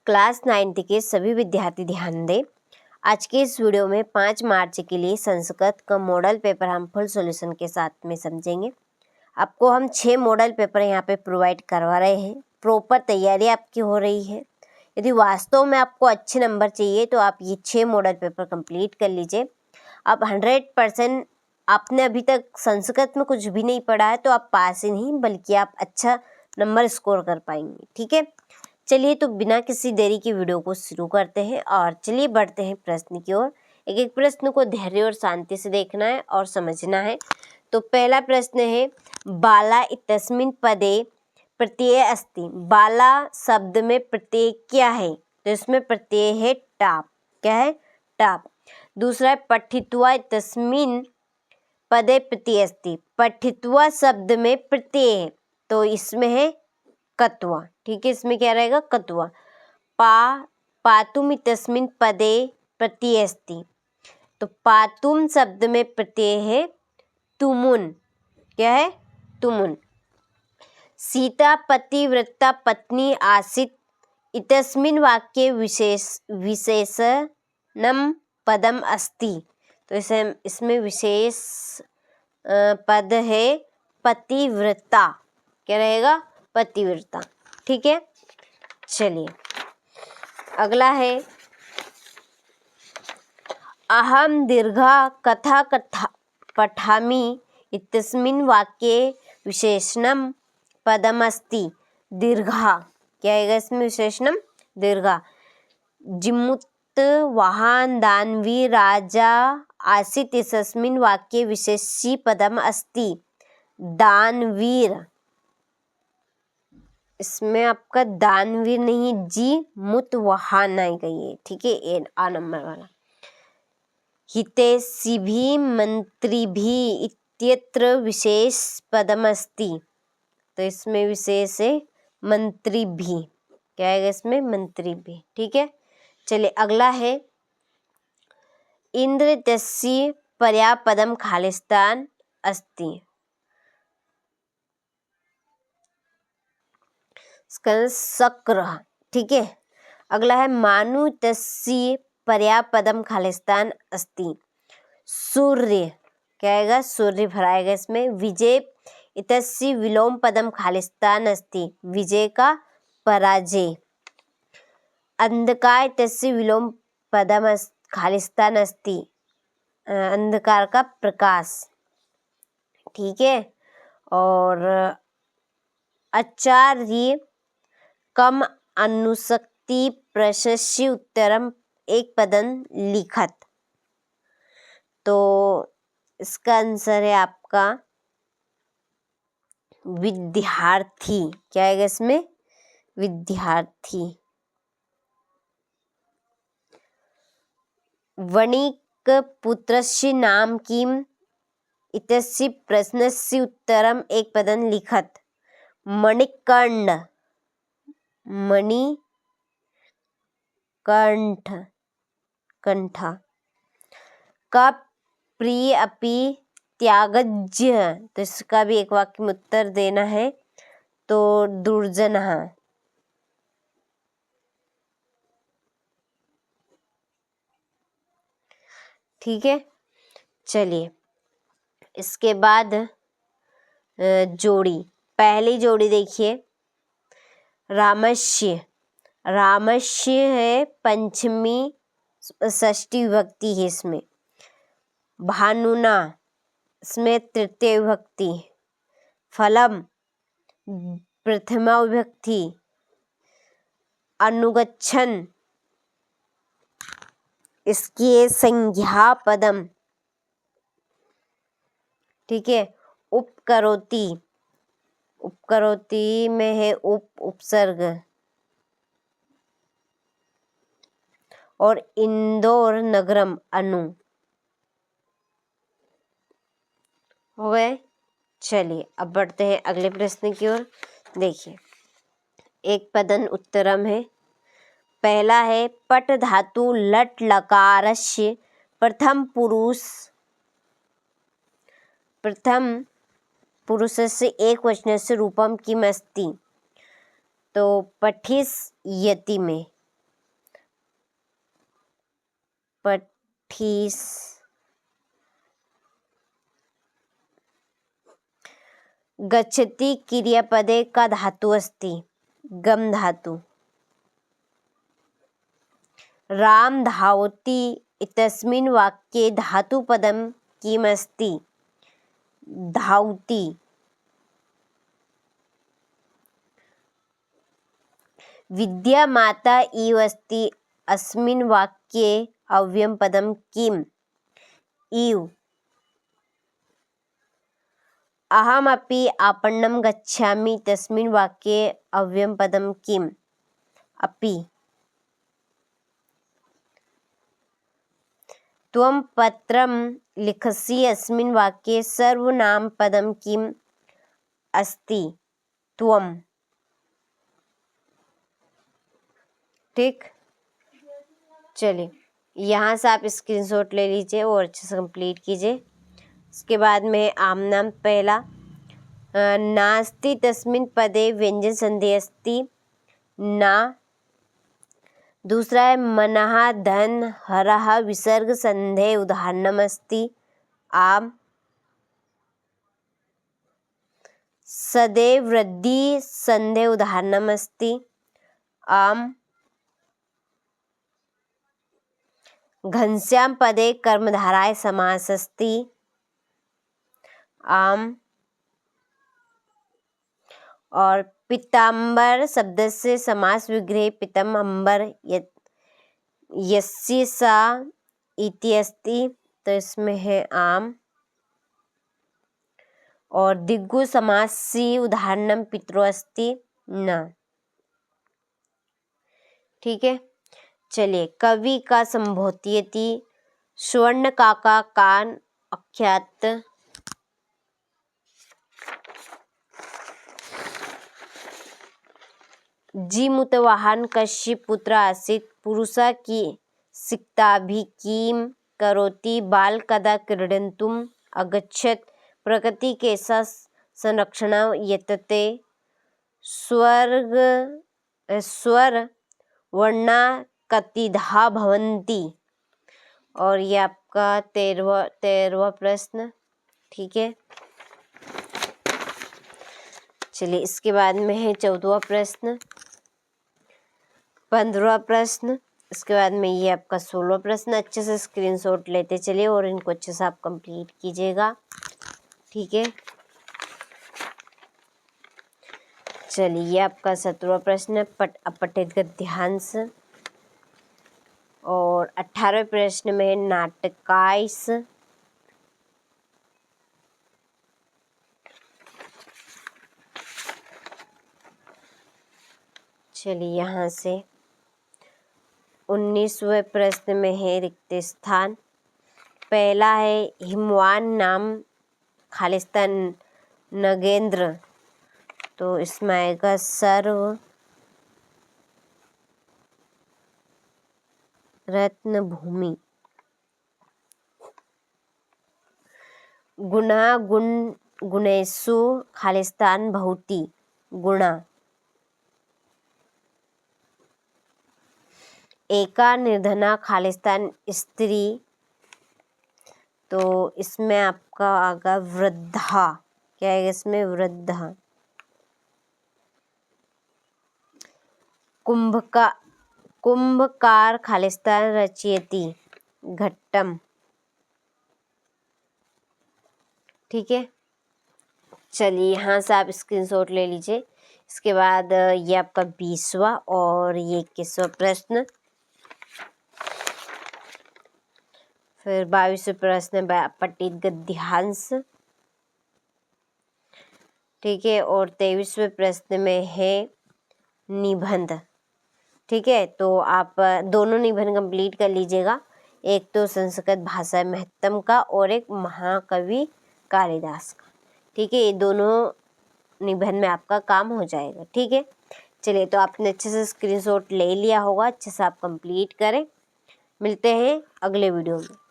Class 9th के सभी विद्यार्थी ध्यान दें। आज के इस वीडियो में 5 मार्च के लिए संस्कृत का मॉडल पेपर हम फुल सॉल्यूशन के साथ में समझेंगे। आपको हम 6 मॉडल पेपर यहाँ पे प्रोवाइड करवा रहे हैं। प्रॉपर तैयारी आपकी हो रही है। यदि वास्तव में आपको अच्छे नंबर चाहिए तो आप ये 6 मॉडल पेपर कंप्लीट कर लीजिए। आप 100% आपने अभी तक संस्कृत में कुछ भी नहीं पढ़ा है तो आप पास ही नहीं बल्कि आप अच्छा नंबर स्कोर कर पाएंगे। ठीक है, चलिए तो बिना किसी देरी की वीडियो को शुरू करते हैं और चलिए बढ़ते हैं प्रश्न की ओर। एक एक प्रश्न को धैर्य और शांति से देखना है और समझना है। तो पहला प्रश्न है, बाला इत्यस्मिन् पदे प्रत्यय अस्ति। बाला शब्द में प्रत्यय क्या है? तो इसमें प्रत्यय है टाप। क्या है? टाप। दूसरा है, पठित्वा इत्यस्मिन् पदे प्रत्यय अस्ति। पठित्वा शब्द में प्रत्यय है तो इसमें है कत्वा। ठीक है, इसमें क्या रहेगा? कत्वा। पातुम इत्यस्मिन् पदे प्रत्यय अस्ति। तो पातुम शब्द में प्रत्यय है तुमुन। क्या है? तुमुन। सीता पतिव्रता पत्नी आसीत् इत्यस्मिन् वाक्ये विशेषणं पदम अस्ति। तो इसमें विशेष पद है पतिव्रता। क्या रहेगा? पतिव्रता। ठीक है, चलिए अगला है, अहम दीर्घा कथा पठामि इत्यस्मिन् वाक्ये विशेषणं पदमस्ति। दीर्घा। क्या आएगा इसमें? विशेषणम दीर्घा। जिमुत वाहन दानवी राजा आसीत् इत्यस्मिन् वाक्ये विशेषी पदम अस्ति। दानवीर। इसमें आपका दानवीर नहीं, जी मुत वाहन आएगा ये। ठीक है, ए आ नंबर वाला। हितैषिभिः मंत्रिभिः इत्यत्र विशेष पदमस्ति। तो इसमें विशेष है मंत्री भी। क्या आएगा इसमें? मंत्री भी। ठीक है, चलिए अगला है, इंद्र तस्य पर्यापदम खालिस्तान अस्ति। इसका शक्र। ठीक है, अगला है, मानु तस्य पर्यापदम खालिस्तान अस्ति। सूर्य। क्या आएगा? सूर्य भराएगा इसमें। विजय इतस्य विलोम पदम खालिस्तान अस्ति। विजय का पराजय। अंधकार इतस्य विलोम पदम खालिस्तान अस्ति। अंधकार का प्रकाश। ठीक है, और आचार्य कम अनुशक्ति प्रशस्य उत्तरम एक पदम लिखत। तो इसका आंसर है आपका विद्यार्थी। क्या आएगा इसमें? विद्यार्थी। वणिक पुत्रस्य नाम किम इत्यस्य प्रश्नस्य उत्तरम एक पदम लिखत। मणिकर्ण। कंठ। का प्रिय अपि त्यागज्य। तो इसका भी एक वाक्य में उत्तर देना है। तो दुर्जनः। ठीक है, चलिए इसके बाद जोड़ी। पहली जोड़ी देखिए, रामस्य। रामस्य है पंचमी षष्ठी विभक्ति है इसमें। भानुना, इसमें तृतीय विभक्ति। फलम प्रथमा विभक्ति। अनुगच्छन, इसकी संज्ञा पदम। ठीक है, उपकरोति। उपकरोति में है उपसर्ग। और इंदौर नगरम अनु। हो गए। चलिए अब बढ़ते हैं अगले प्रश्न की ओर। देखिए, एक पदन उत्तरम है। पहला है, पट धातु लट लकारस्य प्रथम पुरुषस्य एकवचनस्य रूपम किम अस्ति। तो पठिष्यति में पठीस गच्छति क्रियापदे का धातु अस्ति गम धातु। राम धावति इत्यस्मिन् वाक्ये धातुपदं किमस्ति धावति। विद्या माता इव अस्ति अस्मिन् वाक्ये अव्ययपदं किम् इव। अहमपि आपणं गच्छामि तस्मिन् वाक्ये अव्ययपदं किम् अपि। त्वं पत्रं लिखसि अस्मिन् वाक्ये सर्वनामपदं किम् अस्ति त्वं। ठीक, चलिए यहाँ से आप स्क्रीनशॉट ले लीजिए और अच्छे से कंप्लीट कीजिए। इसके बाद में आम नाम पहला नास्ति तस्मिन् पदे व्यंजन संधि अस्ति ना। दूसरा है मनः धन हरः विसर्ग संधे उदाहरणमस्ति आम। सदैव वृद्धि संधे उदाहरणमस्ति आम। घनश्याम पदे कर्मधारय समास अस्ति आम। और पीताम्बर शब्दस्य समास विग्रहे पीतम्बर यस्य सा इति अस्ति, तो इसमें है आम। और दिग्गु समासी उदाहरणं पितरो अस्ति न। ठीक है, चलिए कवि का संबोधयति स्वर्ण काका कान आख्यात। जीमूतवाहन कश्यप पुत्र आसीत् पुरुषा की सिक्ताभिः करोति बाल कदा क्रीडन्तुम् अगच्छत् प्रकृति केशा संरक्षणं यतते स्वर वर्णा कतिधा भवन्ति। और ये आपका 13वां प्रश्न। ठीक है, चलिए इसके बाद में है 14वां प्रश्न, 15वां प्रश्न, इसके बाद में ये आपका 16वां प्रश्न। अच्छे से स्क्रीनशॉट लेते चलिए और इनको अच्छे से आप कंप्लीट कीजिएगा। ठीक है, चलिए ये आपका 17वां प्रश्न अपठित गद्यांश। और 18वें प्रश्न में नाटकाइस। चलिए यहाँ से 19वें प्रश्न में है रिक्त स्थान। पहला है हिमवान नाम खालिस्तान नगेंद्र, तो इसमें आएगा सर्व रत्न भूमि। गुणा गुणेषु खालिस्तान भवति गुणा। एका निर्धना खालिस्तान स्त्री, तो इसमें आपका आगा वृद्धा। क्या है इसमें वृद्धा। कुंभकार खालिस्तान रचयति घट्टम। ठीक है, चलिए यहाँ से आप स्क्रीनशॉट ले लीजिए। इसके बाद ये आपका 20वां और ये 21वां प्रश्न। फिर 22वें प्रश्न अपठित गद्यांश। ठीक है, और 23वें प्रश्न में है निबंध। ठीक है, तो आप दोनों निबंध कंप्लीट कर लीजिएगा। एक तो संस्कृत भाषा महत्तम का और एक महाकवि कालिदास का। ठीक है, ये दोनों निबंध में आपका काम हो जाएगा। ठीक है, चलिए तो आपने अच्छे से स्क्रीनशॉट ले लिया होगा, अच्छे से आप कंप्लीट करें। मिलते हैं अगले वीडियो में।